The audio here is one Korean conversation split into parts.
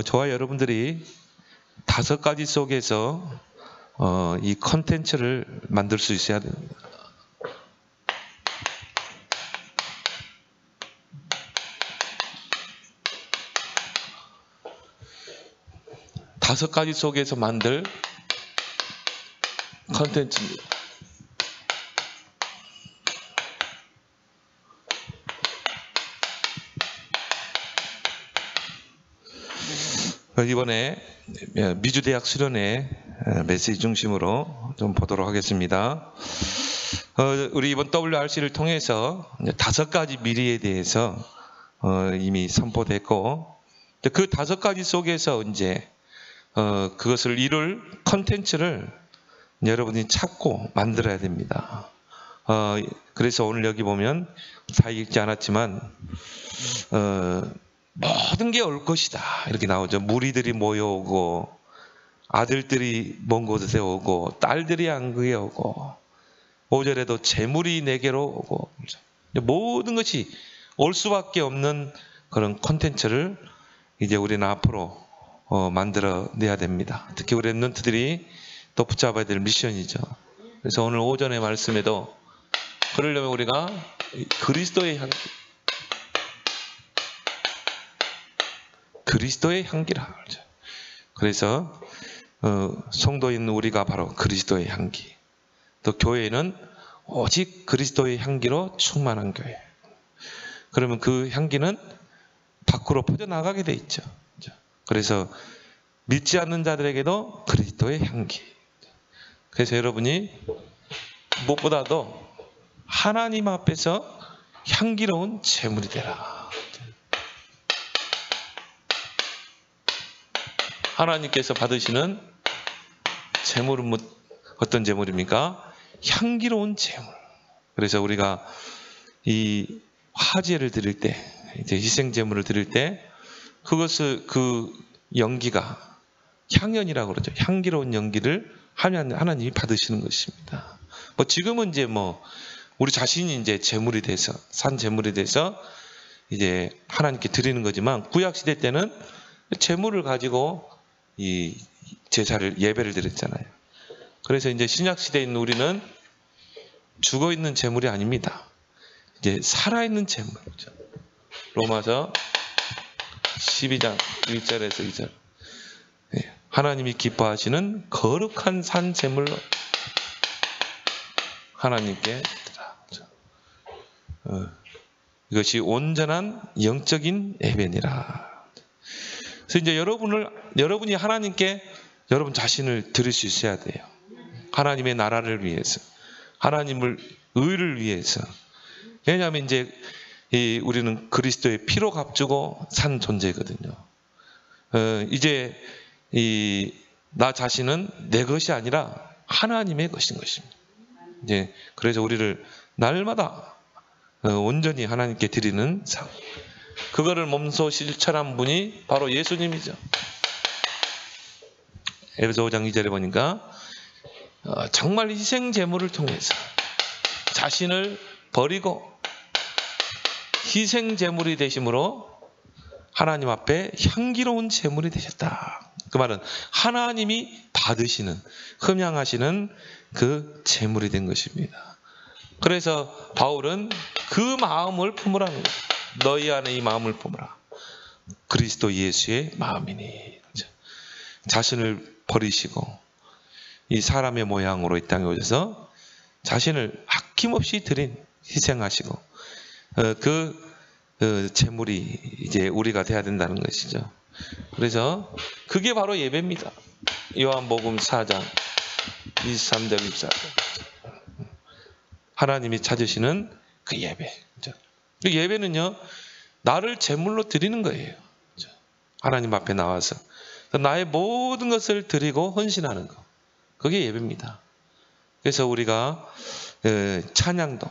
저와 여러분들이 5가지 속에서 이 컨텐츠를 만들 수 있어야 됩니다. 다섯 가지 속에서 만들 컨텐츠입니다. 이번에 미주대학 수련회 메시지 중심으로 좀 보도록 하겠습니다. 우리 이번 WRC를 통해서 5가지 미래에 대해서 이미 선포됐고, 그 5가지 속에서 이제 그것을 이룰 컨텐츠를 여러분이 찾고 만들어야 됩니다. 그래서 오늘 여기 보면 다 읽지 않았지만 모든 게 올 것이다 이렇게 나오죠. 무리들이 모여오고, 아들들이 먼 곳에 오고, 딸들이 안그에 오고, 5절에도 재물이 내게로 오고, 모든 것이 올 수밖에 없는 그런 콘텐츠를 이제 우리는 앞으로 만들어내야 됩니다. 특히 우리 랩런트들이 또 붙잡아야 될 미션이죠. 그래서 오늘 오전의 말씀에도 그러려면 우리가 그리스도의 향기라. 그래서 성도인 우리가 바로 그리스도의 향기. 또 교회는 오직 그리스도의 향기로 충만한 교회. 그러면 그 향기는 밖으로 퍼져나가게 돼 있죠. 그래서 믿지 않는 자들에게도 그리스도의 향기. 그래서 여러분이 무엇보다도 하나님 앞에서 향기로운 제물이 되라. 하나님께서 받으시는 제물은 어떤 제물입니까? 향기로운 제물. 그래서 우리가 이 화제를 드릴 때, 이제 희생 제물을 드릴 때, 그것을 그 연기가 향연이라고 그러죠. 향기로운 연기를 하나님이 받으시는 것입니다. 지금은 이제 우리 자신이 이제 제물이 돼서, 산 제물이 돼서 이제 하나님께 드리는 거지만, 구약 시대 때는 제물을 가지고 이 제사를, 예배를 드렸잖아요. 그래서 이제 신약 시대에 있는 우리는 죽어 있는 제물이 아닙니다. 이제 살아있는 제물. 로마서 12장 1절에서 2절. 하나님이 기뻐하시는 거룩한 산 제물로 하나님께 드라. 이것이 온전한 영적인 예배니라. 그래서 이제 여러분이 하나님께 여러분 자신을 드릴 수 있어야 돼요. 하나님의 나라를 위해서, 하나님을 의를 위해서. 왜냐하면 이제 우리는 그리스도의 피로 값주고 산 존재거든요. 이제 나 자신은 내 것이 아니라 하나님의 것인 것입니다. 이제 그래서 우리를 날마다 온전히 하나님께 드리는 삶. 그거를 몸소 실천한 분이 바로 예수님이죠. 에베소 5장 2절에 보니까 정말 희생 제물을 통해서 자신을 버리고 희생 제물이 되심으로 하나님 앞에 향기로운 제물이 되셨다. 그 말은 하나님이 받으시는, 흠양하시는 그 제물이 된 것입니다. 그래서 바울은 그 마음을 품으라는 거예요. 너희 안에 이 마음을 품으라. 그리스도 예수의 마음이니. 자신을 버리시고 이 사람의 모양으로 이 땅에 오셔서 자신을 아낌없이 희생하시고 그 제물이 이제 우리가 돼야 된다는 것이죠. 그래서 그게 바로 예배입니다. 요한복음 4장 23절 24절. 하나님이 찾으시는 그 예배. 그 예배는요, 나를 제물로 드리는 거예요. 하나님 앞에 나와서 나의 모든 것을 드리고 헌신하는 거. 그게 예배입니다. 그래서 우리가 찬양도,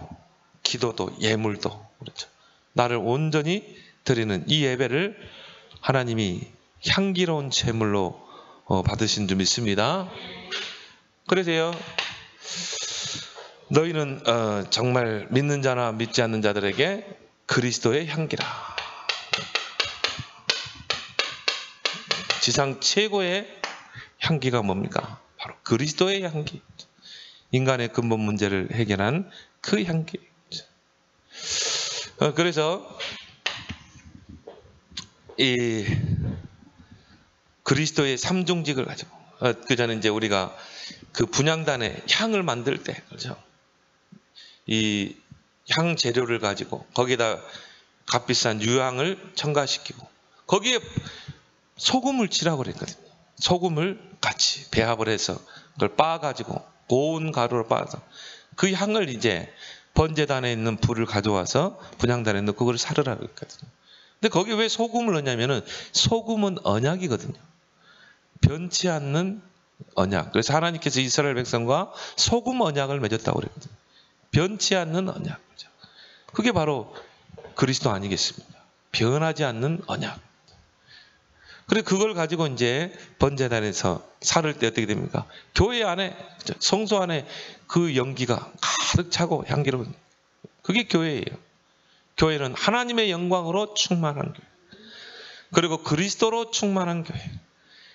기도도, 예물도, 그렇죠. 나를 온전히 드리는 이 예배를 하나님이 향기로운 제물로 받으신 줄 믿습니다. 그래서요, 너희는 정말 믿는 자나 믿지 않는 자들에게 그리스도의 향기라. 지상 최고의 향기가 뭡니까? 바로 그리스도의 향기. 인간의 근본 문제를 해결한 그 향기. 그래서 이 그리스도의 삼중직을 가지고 그 전에 이제 우리가 그 분향단에 향을 만들 때, 그렇죠? 이 향 재료를 가지고 거기에다 값비싼 유향을 첨가시키고 거기에 소금을 치라고 그랬거든요. 소금을 같이 배합을 해서 그걸 빻아가지고 고운 가루로 빻아서 그 향을 이제 번제단에 있는 불을 가져와서 분향단에 넣고 그걸 사르라고 했거든요. 근데 거기 왜 소금을 넣냐면은 소금은 언약이거든요. 변치 않는 언약. 그래서 하나님께서 이스라엘 백성과 소금 언약을 맺었다고 그랬거든요. 변치 않는 언약. 그게 바로 그리스도 아니겠습니까? 변하지 않는 언약. 그래 그걸 가지고 이제 번제단에서 사를 때 어떻게 됩니까? 교회 안에, 성소 안에 그 연기가 가득 차고 향기로운, 그게 교회예요. 교회는 하나님의 영광으로 충만한 교회. 그리고 그리스도로 충만한 교회.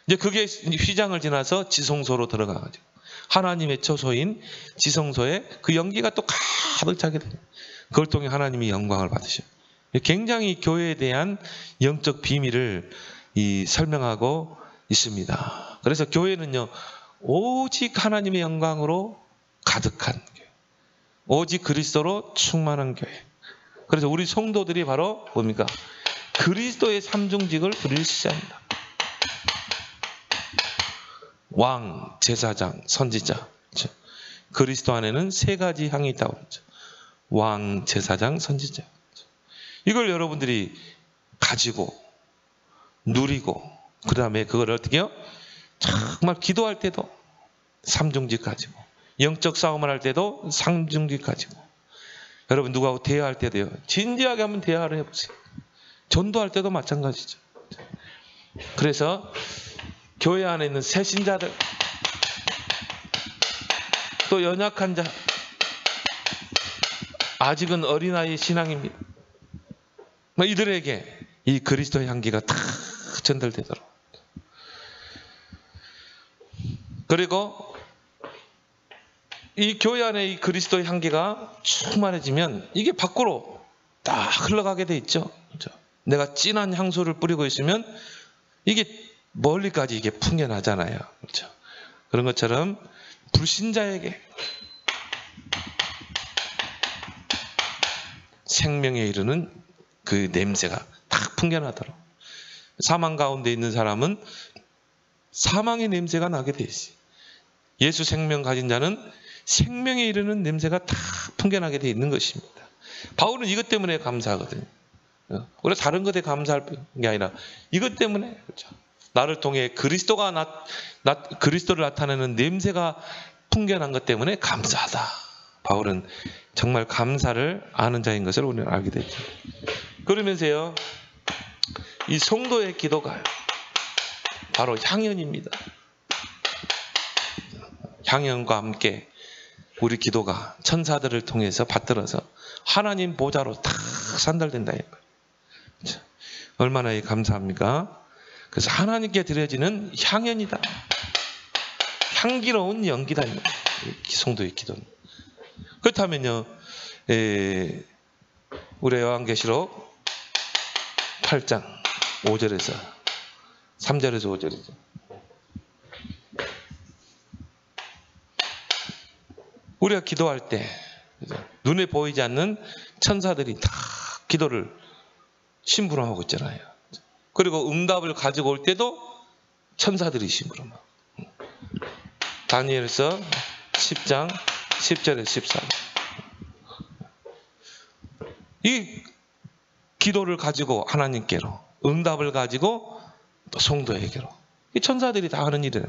이제 그게 휘장을 지나서 지성소로 들어가가지고 하나님의 처소인 지성소에 그 연기가 또 가득 차게 돼요. 그걸 통해 하나님이 영광을 받으셔요. 굉장히 교회에 대한 영적 비밀을 설명하고 있습니다. 그래서 교회는요, 오직 하나님의 영광으로 가득한 교회, 오직 그리스도로 충만한 교회. 그래서 우리 성도들이 바로 뭡니까? 그리스도의 삼중직을 부릴 수 있습니다. 왕, 제사장, 선지자. 그렇죠? 그리스도 안에는 세 가지 향이 있다고 그랬죠. 왕, 제사장, 선지자. 이걸 여러분들이 가지고 누리고 그 다음에 그걸 어떻게 해요? 정말 기도할 때도 삼중직 가지고, 영적 싸움을 할 때도 삼중직 가지고, 여러분 누구하고 대화할 때도요, 진지하게 한번 대화를 해보세요. 전도할 때도 마찬가지죠. 그래서 교회 안에 있는 새신자들, 또 연약한 자, 아직은 어린아이의 신앙입니다. 이들에게 이 그리스도의 향기가 다 전달되도록. 그리고 이 교회 안에 이 그리스도의 향기가 충만해지면 이게 밖으로 딱 흘러가게 돼 있죠. 그렇죠? 내가 진한 향수를 뿌리고 있으면 이게 멀리까지 이게 풍겨나잖아요. 그렇죠? 그런 것처럼 불신자에게 생명에 이르는 그 냄새가 딱 풍겨나도록. 사망 가운데 있는 사람은 사망의 냄새가 나게 돼 있어요. 예수 생명 가진 자는 생명에 이르는 냄새가 다 풍겨나게 돼 있는 것입니다. 바울은 이것 때문에 감사하거든요. 원래 다른 것에 감사할 게 아니라 이것 때문에, 그렇죠? 나를 통해 그리스도를 나타내는 냄새가 풍겨난 것 때문에 감사하다. 바울은 정말 감사를 아는 자인 것을 우리는 알게 되죠. 그러면서요, 이 성도의 기도가 바로 향연입니다. 향연과 함께 우리 기도가 천사들을 통해서 받들어서 하나님 보좌로 다 산달된다. 얼마나 감사합니까? 그래서 하나님께 드려지는 향연이다. 향기로운 연기다. 성도의 기도는. 그렇다면요, 우리 요한계시록 8장 5절에서 3절에서 5절이죠. 우리가 기도할 때 눈에 보이지 않는 천사들이 다 기도를 심부름하고 있잖아요. 그리고 응답을 가지고 올 때도 천사들이 심부름하고. 다니엘서 10장 10절에서 14절. 이 기도를 가지고 하나님께로, 응답을 가지고 또 성도에게로, 이 천사들이 다 하는 일이에요.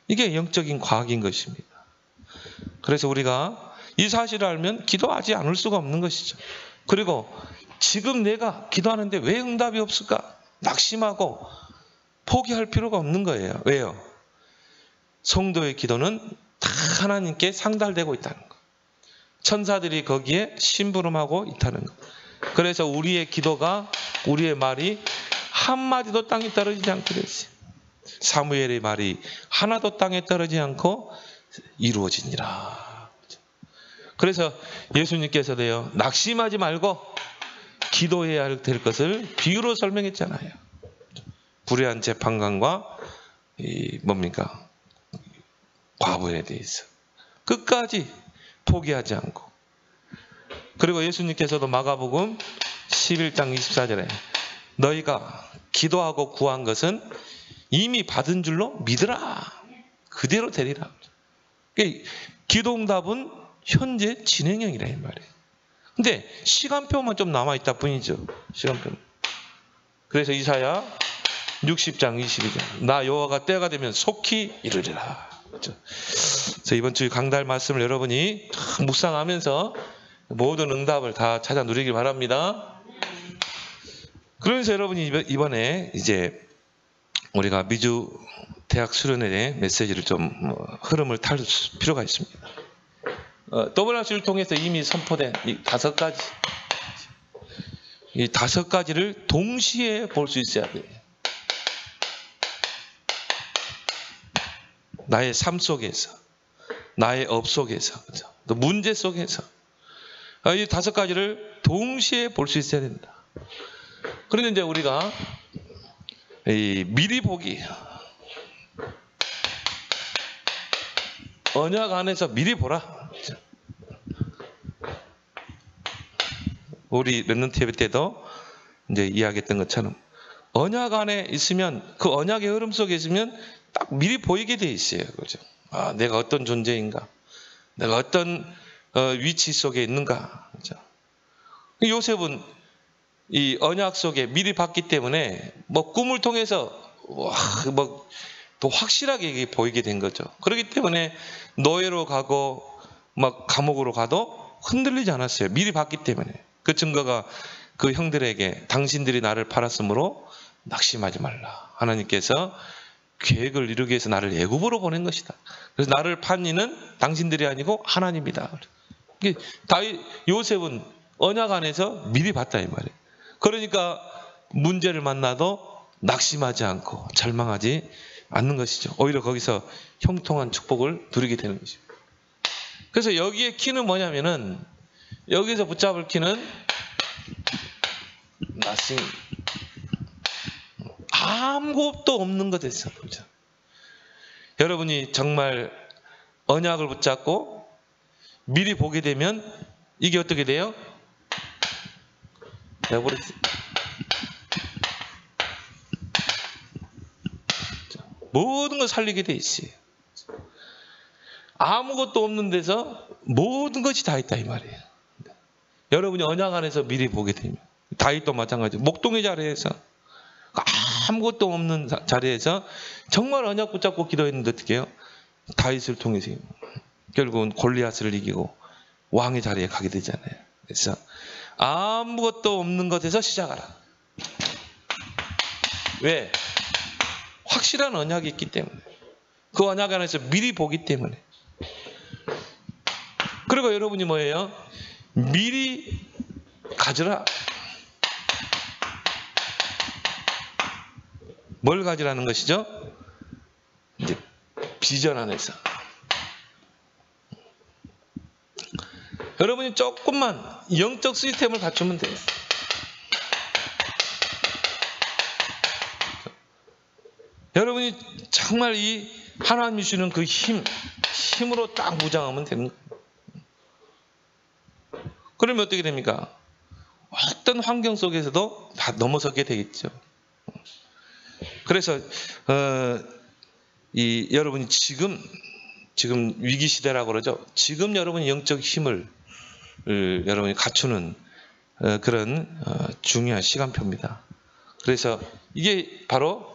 이게 영적인 과학인 것입니다. 그래서 우리가 이 사실을 알면 기도하지 않을 수가 없는 것이죠. 그리고 지금 내가 기도하는데 왜 응답이 없을까? 낙심하고 포기할 필요가 없는 거예요. 왜요? 성도의 기도는 다 하나님께 상달되고 있다는 거. 천사들이 거기에 심부름하고 있다는 거. 그래서 우리의 기도가, 우리의 말이 한마디도 땅에 떨어지지 않게 됐어요. 사무엘의 말이 하나도 땅에 떨어지지 않고 이루어지니라. 그래서 예수님께서도요, 낙심하지 말고 기도해야 될 것을 비유로 설명했잖아요. 불의한 재판관과 뭡니까? 과부에 대해서 끝까지 포기하지 않고. 그리고 예수님께서도 마가복음 11장 24절에 너희가 기도하고 구한 것은 이미 받은 줄로 믿으라. 그대로 되리라. 기도응답은 현재 진행형이라 이 말이에요. 근데 시간표만 좀 남아있다 뿐이죠. 시간표. 그래서 이사야 60장 22절 나 여호와가 때가 되면 속히 이르리라. 그렇죠? 그래서 이번 주 강달 말씀을 여러분이 묵상하면서 모든 응답을 다 찾아 누리길 바랍니다. 그러면서 여러분이 이번에 이제 우리가 미주 대학 수련회 메시지를 좀 흐름을 탈 필요가 있습니다. WRC를 통해서 이미 선포된 이 5가지, 이 5가지를 동시에 볼 수 있어야 돼요. 나의 삶 속에서, 나의 업 속에서, 그렇죠? 또 문제 속에서 이 5가지를 동시에 볼 수 있어야 된다. 그런데 이제 우리가 미리 보기, 언약 안에서 미리 보라. 우리 렘넌트 예배 때도 이제 이야기했던 것처럼 언약 안에 있으면 그 언약의 흐름 속에 있으면 딱 미리 보이게 돼 있어요. 그죠? 아, 내가 어떤 존재인가? 내가 어떤 위치 속에 있는가? 그죠? 요셉은 이 언약 속에 미리 봤기 때문에 뭐 꿈을 통해서 뭐 더 확실하게 보이게 된 거죠. 그렇기 때문에 노예로 가고 막 감옥으로 가도 흔들리지 않았어요. 미리 봤기 때문에. 그 증거가 그 형들에게 당신들이 나를 팔았으므로 낙심하지 말라. 하나님께서 계획을 이루기 위해서 나를 애굽으로 보낸 것이다. 그래서 나를 판 이는 당신들이 아니고 하나님이다. 요셉은 언약 안에서 미리 봤다 이 말이에요. 그러니까 문제를 만나도 낙심하지 않고 절망하지 않는 것이죠. 오히려 거기서 형통한 축복을 누리게 되는 것입니다. 그래서 여기에 키는 뭐냐면은 여기서 붙잡을 키는 nothing. 아무것도 없는 것에서. 여러분이 정말 언약을 붙잡고 미리 보게 되면 이게 어떻게 돼요? 모든 걸 살리게 돼 있어요. 아무것도 없는 데서 모든 것이 다 있다 이 말이에요. 여러분이 언약 안에서 미리 보게 되면 다윗도 마찬가지. 목동의 자리에서 아무것도 없는 자리에서 정말 언약 붙잡고 기도했는데 어떻게 해요? 다윗을 통해서 결국은 골리앗을 이기고 왕의 자리에 가게 되잖아요. 그래서 아무것도 없는 것에서 시작하라. 왜? 확실한 언약이 있기 때문에. 그 언약 안에서 미리 보기 때문에. 그리고 여러분이 뭐예요? 미리 가져라. 뭘 가지라는 것이죠? 이제 비전 안에서. 여러분이 조금만 영적 시스템을 갖추면 돼요. 여러분이 정말 이 하나님이 주는 그 힘으로 딱 무장하면 되는 거예요. 그러면 어떻게 됩니까? 어떤 환경 속에서도 다 넘어서게 되겠죠. 그래서 여러분이 지금 위기 시대라고 그러죠. 지금 여러분이 영적 힘을 여러분이 갖추는 그런 중요한 시간표입니다. 그래서 이게 바로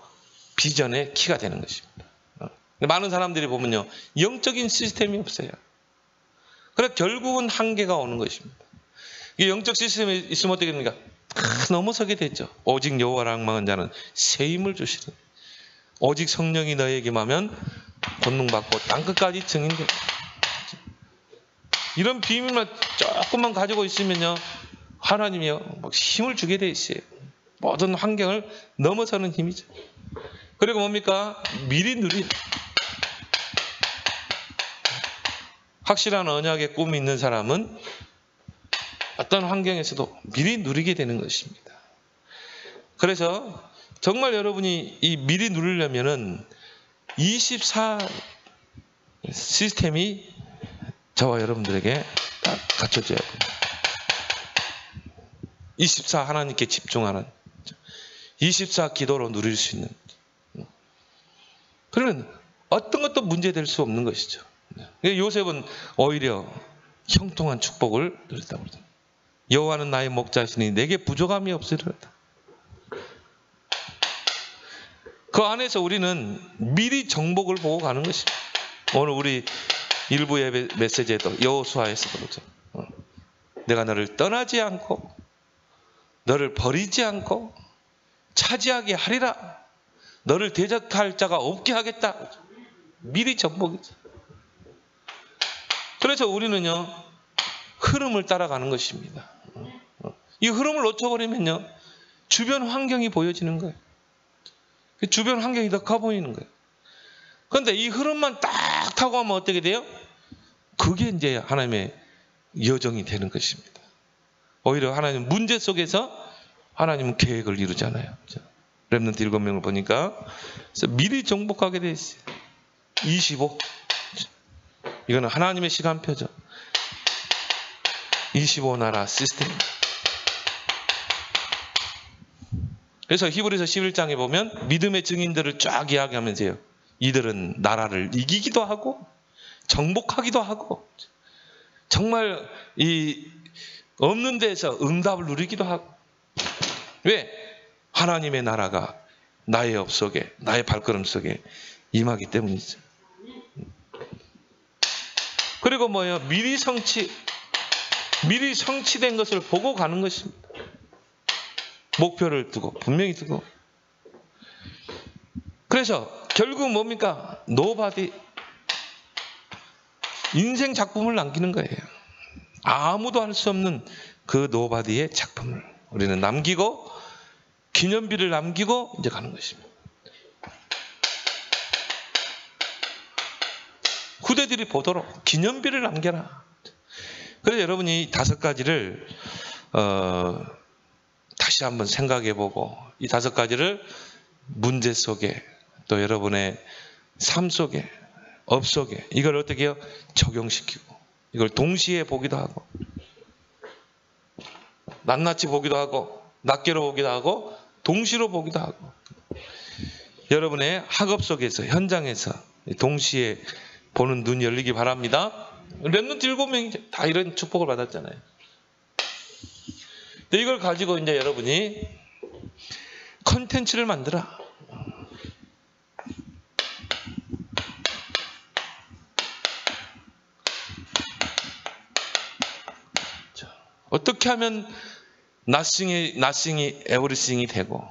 비전의 키가 되는 것입니다. 많은 사람들이 보면요, 영적인 시스템이 없어요. 그래서 결국은 한계가 오는 것입니다. 이 영적 시스템이 있으면 어떻게 됩니까? 넘어서게 되죠. 오직 여호와를 앙망한 자는 새 힘을 주시는. 오직 성령이 너에게 임하면 권능받고 땅끝까지 증인됩니다. 이런 비밀만 조금만 가지고 있으면요, 하나님이요 힘을 주게 돼 있어요. 모든 환경을 넘어서는 힘이죠. 그리고 뭡니까? 미리 누린 확실한 언약의 꿈이 있는 사람은 어떤 환경에서도 미리 누리게 되는 것입니다. 그래서 정말 여러분이 이 미리 누리려면은 24 시스템이 저와 여러분들에게 딱 갖춰져야 됩니다. 24 하나님께 집중하는 24 기도로 누릴 수 있는, 그러면 어떤 것도 문제될 수 없는 것이죠. 요셉은 오히려 형통한 축복을 누렸다고 그러죠. 여호와는 나의 목자시니 내게 부족함이 없으리로다. 그 안에서 우리는 미리 정복을 보고 가는 것입니다. 오늘 우리 일부 예배 메시지에도 여호수아에서 그러죠. 내가 너를 떠나지 않고 너를 버리지 않고 차지하게 하리라. 너를 대적할 자가 없게 하겠다. 미리 정복이죠. 그래서 우리는요, 흐름을 따라가는 것입니다. 이 흐름을 놓쳐버리면요, 주변 환경이 보여지는 거예요. 주변 환경이 더 커 보이는 거예요. 그런데 이 흐름만 딱 타고 가면 어떻게 돼요? 그게 이제 하나님의 여정이 되는 것입니다. 오히려 하나님 문제 속에서 하나님은 계획을 이루잖아요. 렘넌트 7명을 보니까 그래서 미리 정복하게 돼 있어요. 25. 이거는 하나님의 시간표죠. 25 나라 시스템. 그래서 히브리서 11장에 보면 믿음의 증인들을 쫙 이야기하면서요, 이들은 나라를 이기기도 하고 정복하기도 하고 정말 이 없는 데에서 응답을 누리기도 하고. 왜? 하나님의 나라가 나의 업 속에, 나의 발걸음 속에 임하기 때문이죠. 그리고 뭐예요? 미리 성취된 것을 보고 가는 것입니다. 목표를 두고, 분명히 두고. 그래서 결국 뭡니까? 노바디. 인생 작품을 남기는 거예요. 아무도 할 수 없는 그 노바디의 작품을 우리는 남기고, 기념비를 남기고 이제 가는 것입니다. 후대들이 보도록 기념비를 남겨라. 그래서 여러분이 이 5가지를 다시 한번 생각해보고, 이 5가지를 문제 속에, 또 여러분의 삶 속에, 업 속에 이걸 어떻게 해요? 적용시키고, 이걸 동시에 보기도 하고, 낱낱이 보기도 하고, 낱개로 보기도 하고, 동시로 보기도 하고, 여러분의 학업 속에서, 현장에서 동시에 보는 눈이 열리기 바랍니다. 렘넌트 7명이 다 이런 축복을 받았잖아요. 근데 이걸 가지고 이제 여러분이 컨텐츠를 만들어. 어떻게 하면 nothing이 everything이 되고,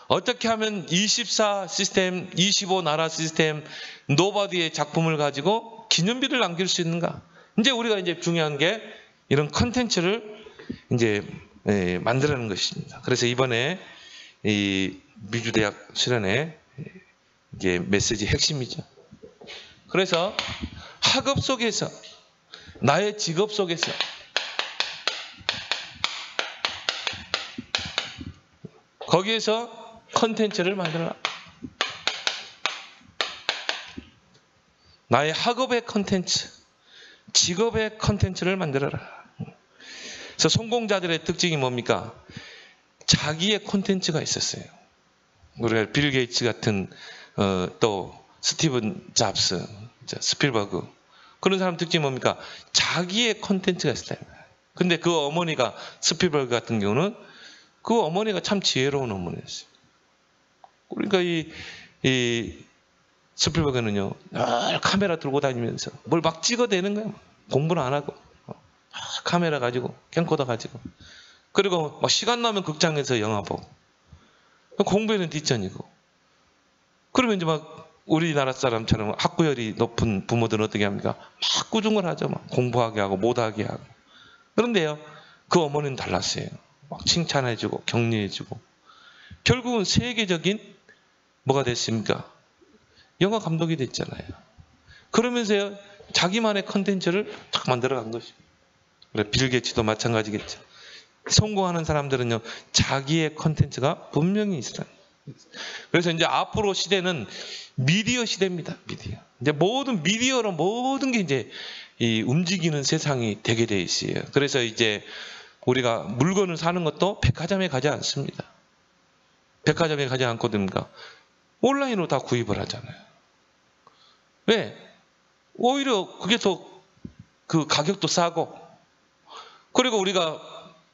어떻게 하면 24 시스템, 25 나라 시스템, 노바디의 작품을 가지고 기념비를 남길 수 있는가? 이제 우리가 이제 중요한 게 이런 컨텐츠를 이제 만들어내는 것입니다. 그래서 이번에 이 미주대학 수련회 이게 메시지 핵심이죠. 그래서 학업 속에서, 나의 직업 속에서 거기에서 컨텐츠를 만들어라. 나의 학업의 컨텐츠, 직업의 컨텐츠를 만들어라. 그래서 성공자들의 특징이 뭡니까? 자기의 콘텐츠가 있었어요. 우리가 빌 게이츠 같은 또 스티븐 잡스, 스필버그, 그런 사람 특징이 뭡니까? 자기의 콘텐츠가 있어요. 근데 그 어머니가, 스필버그 같은 경우는 그 어머니가 참 지혜로운 어머니였어요. 그러니까 이 스필버그는요, 늘 카메라 들고 다니면서 뭘 막 찍어대는 거예요. 공부는 안 하고 카메라 가지고, 캠코더 가지고, 그리고 막 시간 나면 극장에서 영화 보고, 공부에는 뒷전이고. 그러면 이제 막 우리나라 사람처럼 학구열이 높은 부모들은 어떻게 합니까? 막 꾸중을 하죠. 막 공부하게 하고 못하게 하고. 그런데요, 그 어머니는 달랐어요. 막 칭찬해주고 격려해주고. 결국은 세계적인 뭐가 됐습니까? 영화 감독이 됐잖아요. 그러면서 자기만의 컨텐츠를 딱 만들어간 것입니다. 그래, 빌 게이츠도 마찬가지겠죠. 성공하는 사람들은요, 자기의 컨텐츠가 분명히 있어요. 그래서 이제 앞으로 시대는 미디어 시대입니다. 미디어. 이제 모든 미디어로 모든 게 이제 이 움직이는 세상이 되게 돼 있어요. 그래서 이제 우리가 물건을 사는 것도 백화점에 가지 않습니다. 백화점에 가지 않고 됩니까? 온라인으로 다 구입을 하잖아요. 왜? 오히려 그게 더 그 가격도 싸고, 그리고 우리가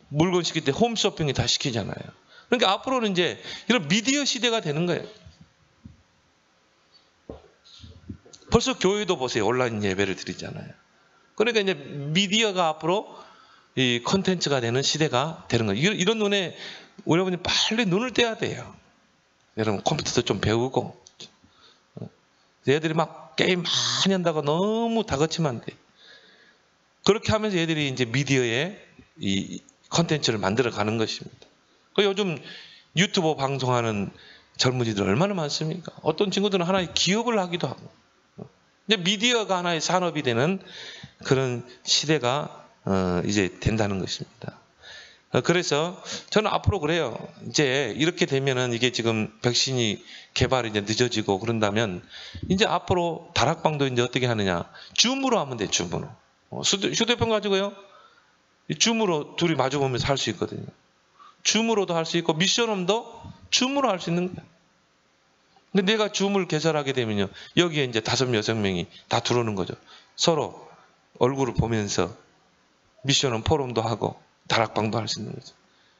물건 시킬 때 홈쇼핑이 다 시키잖아요. 그러니까 앞으로는 이제 이런 미디어 시대가 되는 거예요. 벌써 교회도 보세요. 온라인 예배를 드리잖아요. 그러니까 이제 미디어가 앞으로 이 콘텐츠가 되는 시대가 되는 거예요. 이런 눈에 여러분이 빨리 눈을 떼야 돼요. 여러분 컴퓨터도 좀 배우고. 얘들이 막 게임 많이 한다고 너무 다그치면 안 돼. 그렇게 하면서 얘들이 이제 미디어에 이 콘텐츠를 만들어 가는 것입니다. 요즘 유튜버 방송하는 젊은이들 얼마나 많습니까? 어떤 친구들은 하나의 기업을 하기도 하고. 이제 미디어가 하나의 산업이 되는 그런 시대가 이제 된다는 것입니다. 그래서 저는 앞으로 그래요. 이제 이렇게 되면은 이게 지금 백신이 개발이 이제 늦어지고 그런다면 이제 앞으로 다락방도 이제 어떻게 하느냐? 줌으로 하면 돼, 줌으로. 휴대폰 가지고요. 줌으로 둘이 마주보면서 할 수 있거든요. 줌으로도 할 수 있고 미션홈도 줌으로 할 수 있는 거예요. 근데 내가 줌을 개설하게 되면요, 여기에 이제 5, 6명이 다 들어오는 거죠. 서로 얼굴을 보면서 미션홈 포럼도 하고 다락방도 할 수 있는 거죠.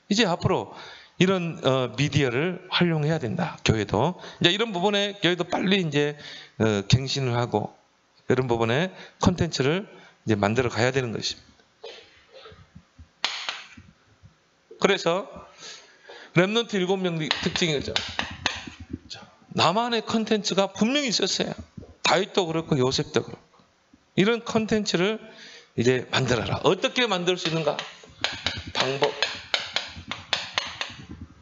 이제 앞으로 이런 미디어를 활용해야 된다. 교회도 이제 이런 부분에 교회도 빨리 이제 갱신을 하고 이런 부분에 콘텐츠를 이제 만들어 가야 되는 것입니다. 그래서 렘넌트 7명 특징이죠. 나만의 컨텐츠가 분명히 있었어요. 다윗도 그렇고 요셉도 그렇고. 이런 컨텐츠를 이제 만들어라. 어떻게 만들 수 있는가? 방법.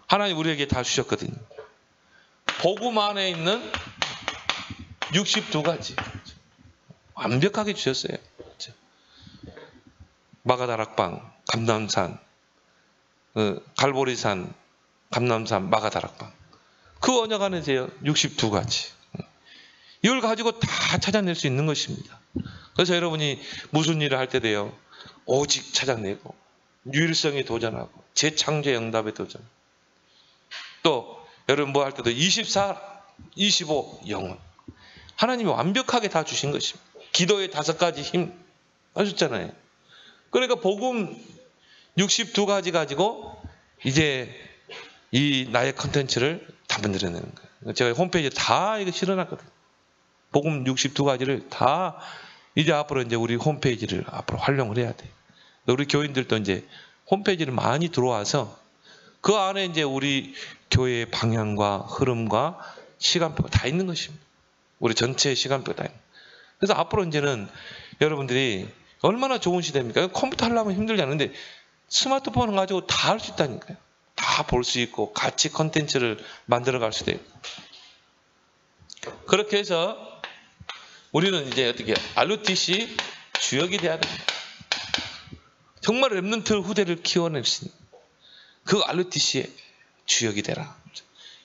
하나님 우리에게 다 주셨거든요. 복음 안에 있는 62가지. 완벽하게 주셨어요. 마가다락방, 감남산, 갈보리산, 감남산, 마가다락방. 그 언약 안에서요, 62가지. 이걸 가지고 다 찾아낼 수 있는 것입니다. 그래서 여러분이 무슨 일을 할 때도요, 오직 찾아내고, 유일성에 도전하고, 재창조의 응답에 도전. 또, 여러분 뭐 할 때도 24, 25, 영혼. 하나님이 완벽하게 다 주신 것입니다. 기도의 5가지 힘 하셨잖아요. 그러니까 복음 62가지 가지고 이제 이 나의 컨텐츠를 다 만들어내는 거예요. 제가 홈페이지에 다 이거 실어놨거든요. 복음 62가지를 다 이제 앞으로 이제 우리 홈페이지를 앞으로 활용을 해야 돼요. 우리 교인들도 이제 홈페이지를 많이 들어와서 그 안에 이제 우리 교회의 방향과 흐름과 시간표가 다 있는 것입니다. 우리 전체의 시간표가 다 있는 거예요. 그래서 앞으로 이제는 여러분들이 얼마나 좋은 시대입니까? 컴퓨터 하려면 힘들지 않은데 스마트폰을 가지고 다 할 수 있다니까요. 다 볼 수 있고 같이 컨텐츠를 만들어 갈 수도 있고. 그렇게 해서 우리는 이제 어떻게 RUTC 주역이 돼야 됩니다. 정말 렘넌트 후대를 키워낼 수 있는 그 RUTC의 주역이 되라.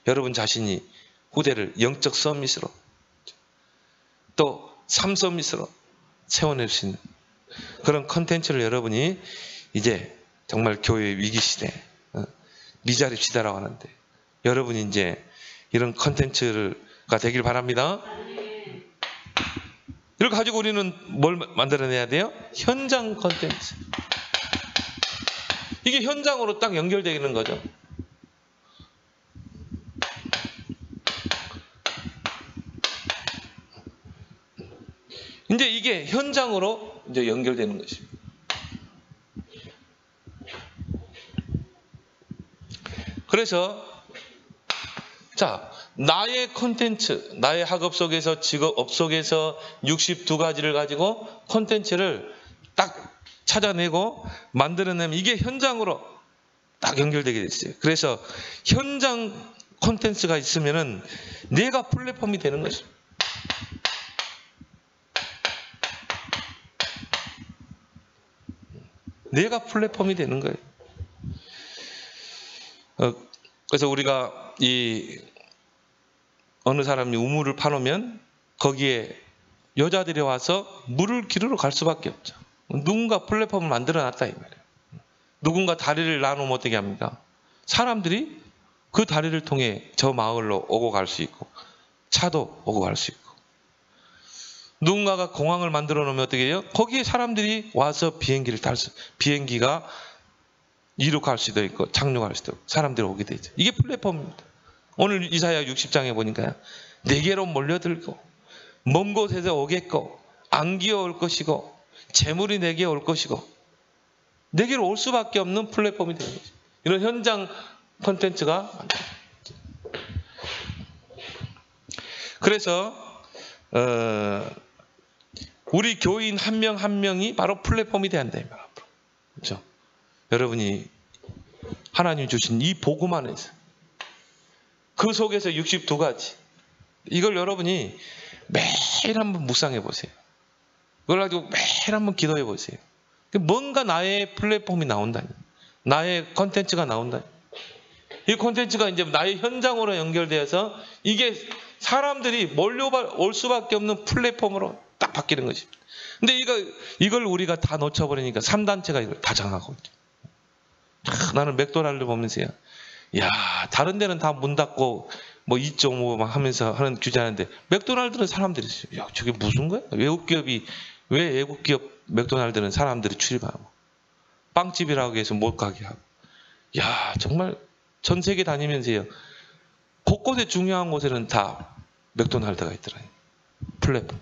여러분 자신이 후대를 영적 서밋으로 또 삶서밋으로 세워낼 수 있는 그런 컨텐츠를 여러분이 이제 정말 교회의 위기시대, 미자립 시대라고 하는데 여러분이 이제 이런 컨텐츠가 되길 바랍니다. 이걸 가지고 우리는 뭘 만들어내야 돼요? 현장 컨텐츠. 이게 현장으로 딱 연결되는 거죠. 이제 이게 현장으로 이제 연결되는 것입니다. 그래서 자, 나의 콘텐츠, 나의 학업 속에서 직업 속에서 62가지를 가지고 콘텐츠를 딱 찾아내고 만들어내면 이게 현장으로 딱 연결되게 됐어요. 그래서 현장 콘텐츠가 있으면은 내가 플랫폼이 되는 것입니다. 내가 플랫폼이 되는 거예요. 그래서 우리가 어느 사람이 우물을 파놓으면 거기에 여자들이 와서 물을 기르러 갈 수밖에 없죠. 누군가 플랫폼을 만들어 놨다 이 말이에요. 누군가 다리를 나누면 어떻게 합니까? 사람들이 그 다리를 통해 저 마을로 오고 갈 수 있고 차도 오고 갈 수 있고, 누군가가 공항을 만들어 놓으면 어떻게 해요? 거기에 사람들이 와서 비행기가 이륙할 수도 있고 착륙할 수도 있고 사람들이 오게 되죠. 이게 플랫폼입니다. 오늘 이사야 60장에 보니까요, 내게로 몰려들고 먼 곳에서 오겠고 안기어 올 것이고 재물이 내게 올 것이고, 내게로 올 수밖에 없는 플랫폼이 되는 거죠. 이런 현장 콘텐츠가 그래서 우리 교인 한 명 한 명이 바로 플랫폼이 돼야 한다 이 말. 그렇죠? 여러분이 하나님 주신 이 복음 안에서 그 속에서 62가지, 이걸 여러분이 매일 한번 묵상해 보세요. 그걸 가지고 매일 한번 기도해 보세요. 뭔가 나의 플랫폼이 나온다니, 나의 콘텐츠가 나온다니. 이 콘텐츠가 이제 나의 현장으로 연결되어서 이게 사람들이 몰려올 수밖에 없는 플랫폼으로 딱 바뀌는 것입니다. 근데 이걸 우리가 다 놓쳐버리니까 3단체가 이걸 다 장악하고 있죠. 나는 맥도날드 보면서요, 야, 다른 데는 다 문 닫고 뭐 2.5 막 하면서 하는 규제하는데 맥도날드는 사람들이 있어요. 야, 저게 무슨 거야? 왜 외국 기업 맥도날드는 사람들이 출입하고 빵집이라고 해서 못 가게 하고. 야, 정말 전 세계 다니면서요, 곳곳에 중요한 곳에는 다 맥도날드가 있더라고요. 플랫폼.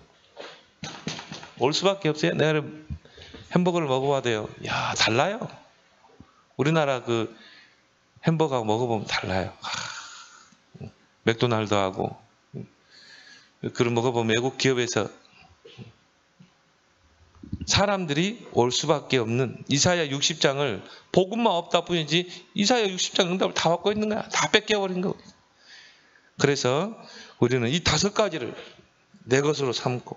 올 수밖에 없어요. 내가 햄버거를 먹어봐도요, 야, 달라요. 우리나라 그 햄버거 먹어보면 달라요. 맥도날드하고 그걸 먹어보면 외국 기업에서 사람들이 올 수밖에 없는 이사야 60장을 복음만 없다 뿐이지 이사야 60장 응답을 다 받고 있는 거야. 다 뺏겨버린 거. 그래서 우리는 이 5가지를 내 것으로 삼고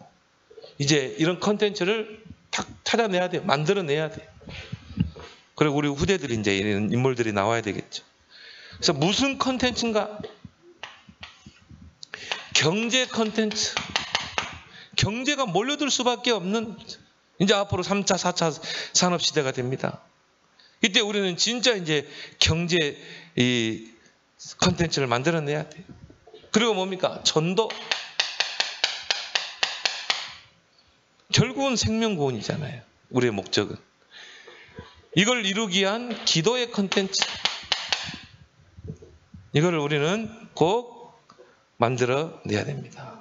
이제 이런 컨텐츠를 탁 찾아내야 돼요. 만들어내야 돼요. 그리고 우리 후대들이 이제 이런 인물들이 나와야 되겠죠. 그래서 무슨 컨텐츠인가? 경제 컨텐츠. 경제가 몰려들 수밖에 없는, 이제 앞으로 3차, 4차 산업시대가 됩니다. 이때 우리는 진짜 이제 경제 이 컨텐츠를 만들어내야 돼요. 그리고 뭡니까? 전도. 결국은 생명구원이잖아요. 우리의 목적은. 이걸 이루기 위한 기도의 컨텐츠. 이걸 우리는 꼭 만들어내야 됩니다.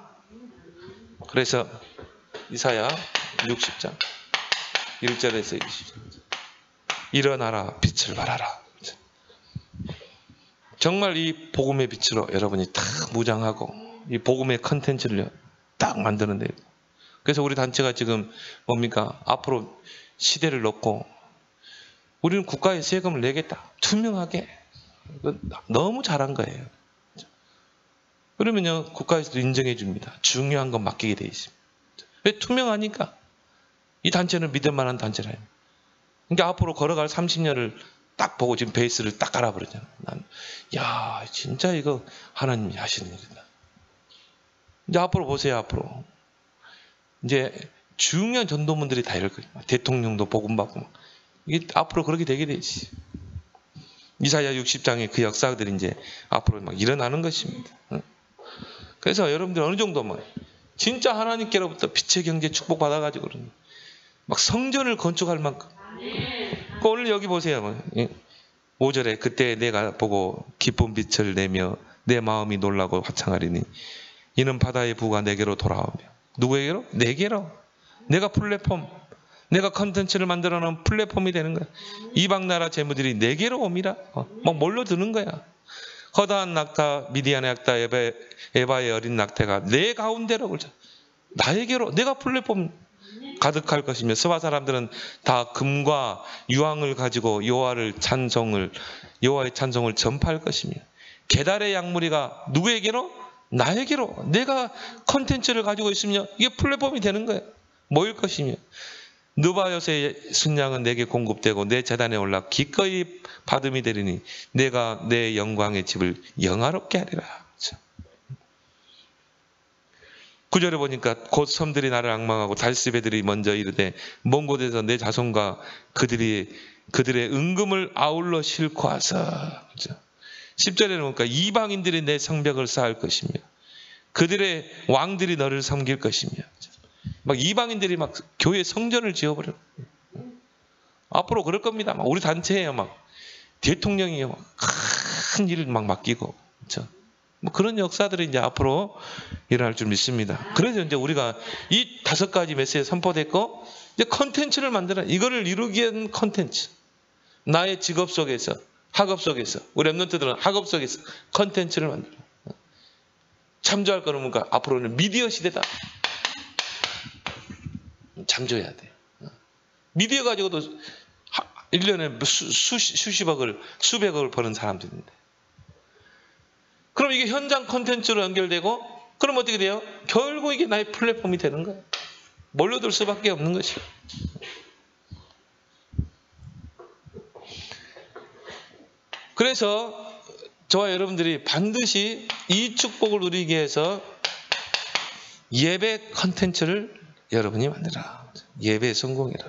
그래서 이사야 60장 1절에서 20절. 일어나라, 빛을 발하라. 정말 이 복음의 빛으로 여러분이 딱 무장하고 이 복음의 컨텐츠를 딱 만드는 데요. 그래서 우리 단체가 지금 뭡니까? 앞으로 시대를 놓고 우리는 국가에 세금을 내겠다. 투명하게. 너무 잘한 거예요. 그러면요, 국가에서도 인정해 줍니다. 중요한 건 맡기게 돼 있습니다. 왜? 투명하니까. 이 단체는 믿을 만한 단체라요. 그러니까 앞으로 걸어갈 30년을 딱 보고 지금 베이스를 딱 깔아버리잖아. 난, 야, 진짜 이거 하나님이 하시는 일이다. 이제 앞으로 보세요, 앞으로. 이제 중요한 전도문들이 다 이럴 거예요. 대통령도 복음받고. 이게 앞으로 그렇게 되게 되지. 이사야 60장의 그 역사들이 이제 앞으로 막 일어나는 것입니다. 그래서 여러분들 어느 정도 뭐 진짜 하나님께로부터 빛의 경제 축복 받아가지고 막 성전을 건축할 만큼. 오늘 여기 보세요. 5절에 그때 내가 보고 기쁜 빛을 내며 내 마음이 놀라고 화창하리니 이는 바다의 부가 내게로 돌아오며. 누구에게로? 내게로. 내가 플랫폼, 내가 컨텐츠를 만들어 놓은 플랫폼이 되는 거야. 이방 나라 재무들이 내게로 옵니다. 막 몰려드는 거야. 허다한 낙타, 미디안의 낙타, 에바의 어린 낙태가 내 가운데로 그러죠. 나에게로, 내가 플랫폼 가득할 것이며 서바 사람들은 다 금과 유황을 가지고 여호와의 찬송을 전파할 것이며 계달의 약물이가 누구에게로? 나에게로. 내가 컨텐츠를 가지고 있으면 이게 플랫폼이 되는 거예요. 모일 것이며 느바요스의 순양은 내게 공급되고 내 제단에 올라 기꺼이 받음이 되리니 내가 내 영광의 집을 영화롭게 하리라. 9절에 보니까 곧 섬들이 나를 앙망하고 달스베들이 먼저 이르되 먼 곳에서 내 자손과 그들의 은금을 아울러 싣고 와서. 10절에 보니까 이방인들이 내 성벽을 쌓을 것이며 그들의 왕들이 너를 섬길 것이며. 막 이방인들이 막 교회 성전을 지어버려. 앞으로 그럴 겁니다. 막 우리 단체에 막 대통령이 막 큰 일을 막 맡기고. 그렇죠? 뭐 그런 역사들이 이제 앞으로 일어날 줄 믿습니다. 그래서 이제 우리가 이 5가지 메시지 선포됐고, 이제 컨텐츠를 만들어. 이거를 이루기 위한 컨텐츠. 나의 직업 속에서, 학업 속에서, 우리 랩런트들은 학업 속에서 컨텐츠를 만들어. 참조할 거는 뭔가 앞으로는 미디어 시대다. 참조해야 돼. 미디어 가지고도 1년에 수십억을, 수백억을 버는 사람들인데. 그럼 이게 현장 콘텐츠로 연결되고, 그럼 어떻게 돼요? 결국 이게 나의 플랫폼이 되는 거예요. 몰려들 수밖에 없는 것이에요. 그래서 저와 여러분들이 반드시 이 축복을 누리기 위해서 예배 콘텐츠를 여러분이 만들어라. 예배의 성공이라.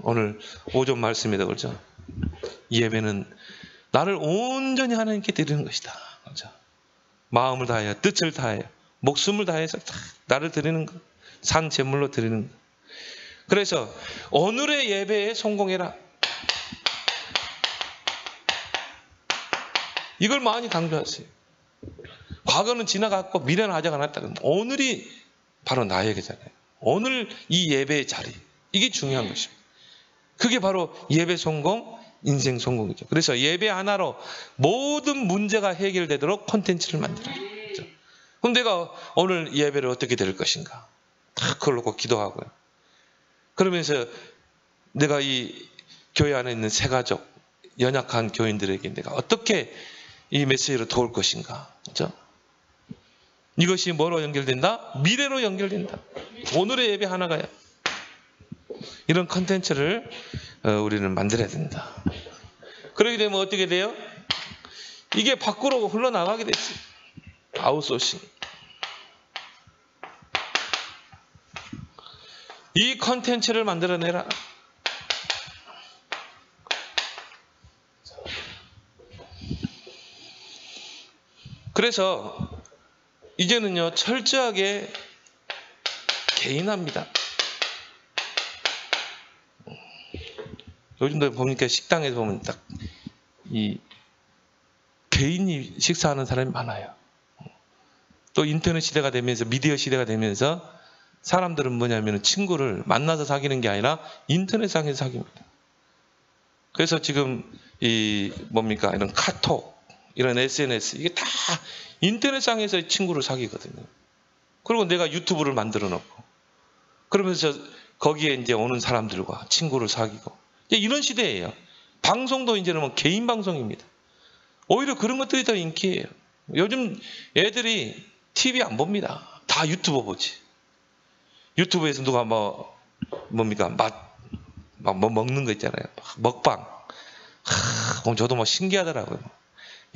오늘 5점 말씀이다. 그렇죠? 예배는 나를 온전히 하나님께 드리는 것이다. 그렇죠? 마음을 다하여, 뜻을 다하여, 목숨을 다해서 나를 드리는 것. 산 제물로 드리는 것. 그래서 오늘의 예배에 성공해라. 이걸 많이 강조하세요. 과거는 지나갔고 미래는 아직 안 왔다. 오늘이 바로 나에게잖아요. 오늘 이 예배의 자리. 이게 중요한 것입니다. 그게 바로 예배 성공, 인생 성공이죠. 그래서 예배 하나로 모든 문제가 해결되도록 콘텐츠를 만들어요. 그렇죠? 그럼 내가 오늘 예배를 어떻게 드릴 것인가? 다 그걸 놓고 기도하고요. 그러면서 내가 이 교회 안에 있는 새가족, 연약한 교인들에게 내가 어떻게 이 메시지를 도울 것인가? 그렇죠? 이것이 뭐로 연결된다? 미래로 연결된다. 오늘의 예배 하나가요. 이런 컨텐츠를 우리는 만들어야 된다. 그러게 되면 어떻게 돼요? 이게 밖으로 흘러나가게 됐어요. 아웃소싱. 이 컨텐츠를 만들어내라. 그래서 이제는요, 철저하게 개인화입니다. 요즘도 보니까 식당에서 보면 딱 이 개인이 식사하는 사람이 많아요. 또 인터넷 시대가 되면서, 미디어 시대가 되면서 사람들은 뭐냐면 친구를 만나서 사귀는 게 아니라 인터넷상에서 사귀입니다. 그래서 지금 이 뭡니까? 이런 카톡, 이런 SNS, 이게 다 인터넷상에서 친구를 사귀거든요. 그리고 내가 유튜브를 만들어 놓고, 그러면서 거기에 이제 오는 사람들과 친구를 사귀고, 이제 이런 시대예요. 방송도 이제는 뭐 개인 방송입니다. 오히려 그런 것들이 더 인기예요. 요즘 애들이 TV 안 봅니다. 다 유튜브 보지. 유튜브에서 누가 뭡니까? 뭐 먹는 거 있잖아요. 먹방. 그럼 저도 뭐 신기하더라고요.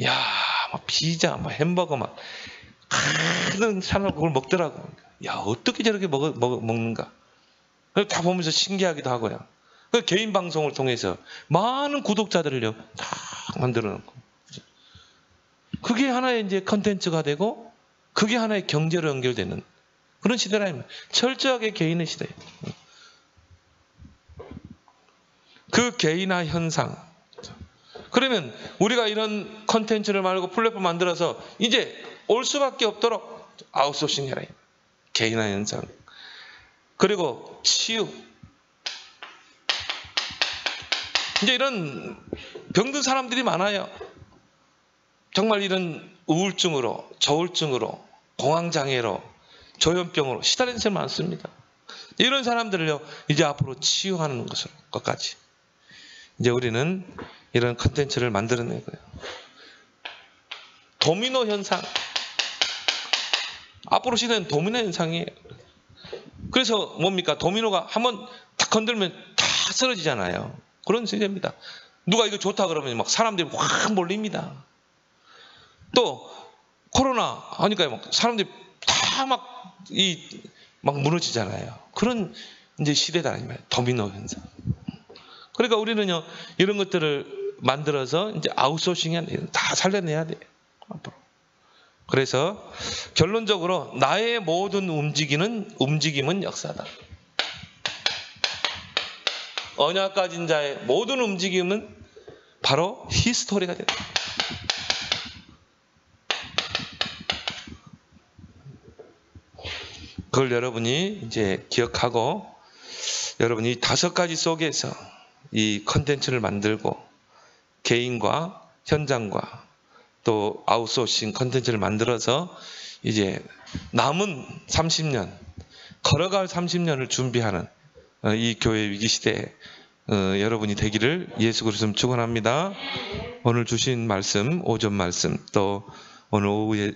야, 막 피자, 막 햄버거, 막 큰 사람 그걸 먹더라고요. 야, 어떻게 저렇게 먹는가? 다 보면서 신기하기도 하고요. 그 개인 방송을 통해서 많은 구독자들을요, 다 만들어 놓고. 그게 하나의 이제 컨텐츠가 되고, 그게 하나의 경제로 연결되는 그런 시대라면 철저하게 개인의 시대예요. 그 개인화 현상. 그러면 우리가 이런 컨텐츠를 말고 플랫폼 만들어서 이제 올 수밖에 없도록 아웃소싱 해라. 개인화 현상. 그리고 치유. 이제 이런 병든 사람들이 많아요. 정말 이런 우울증으로, 저울증으로, 공황장애로, 조현병으로 시달리는 사람이 많습니다. 이런 사람들을요, 이제 앞으로 치유하는 것까지. 이제 우리는 이런 컨텐츠를 만들어낸 거예요. 도미노 현상. 앞으로 시대는 도미노 현상이에요. 그래서 뭡니까? 도미노가 한번 탁 건들면 다 쓰러지잖아요. 그런 시대입니다. 누가 이거 좋다 그러면 막 사람들이 확 몰립니다. 또 코로나 하니까 막 사람들이 다 막 무너지잖아요. 그런 이제 시대다 아니면 도미노 현상. 그러니까 우리는요 이런 것들을 만들어서 이제 아웃소싱해야 돼요. 다 살려내야 돼요. 앞으로. 그래서 결론적으로 나의 모든 움직임은 역사다. 언약 가진 자의 모든 움직임은 바로 히스토리가 된다. 그걸 여러분이 이제 기억하고 여러분이 5가지 속에서 이 컨텐츠를 만들고 개인과 현장과 또 아웃소싱 컨텐츠를 만들어서 이제 남은 30년, 걸어갈 30년을 준비하는 이 교회 위기시대에 여러분이 되기를 예수 그리스도로 축원합니다. 오늘 주신 말씀, 오전 말씀, 또 오늘 오후에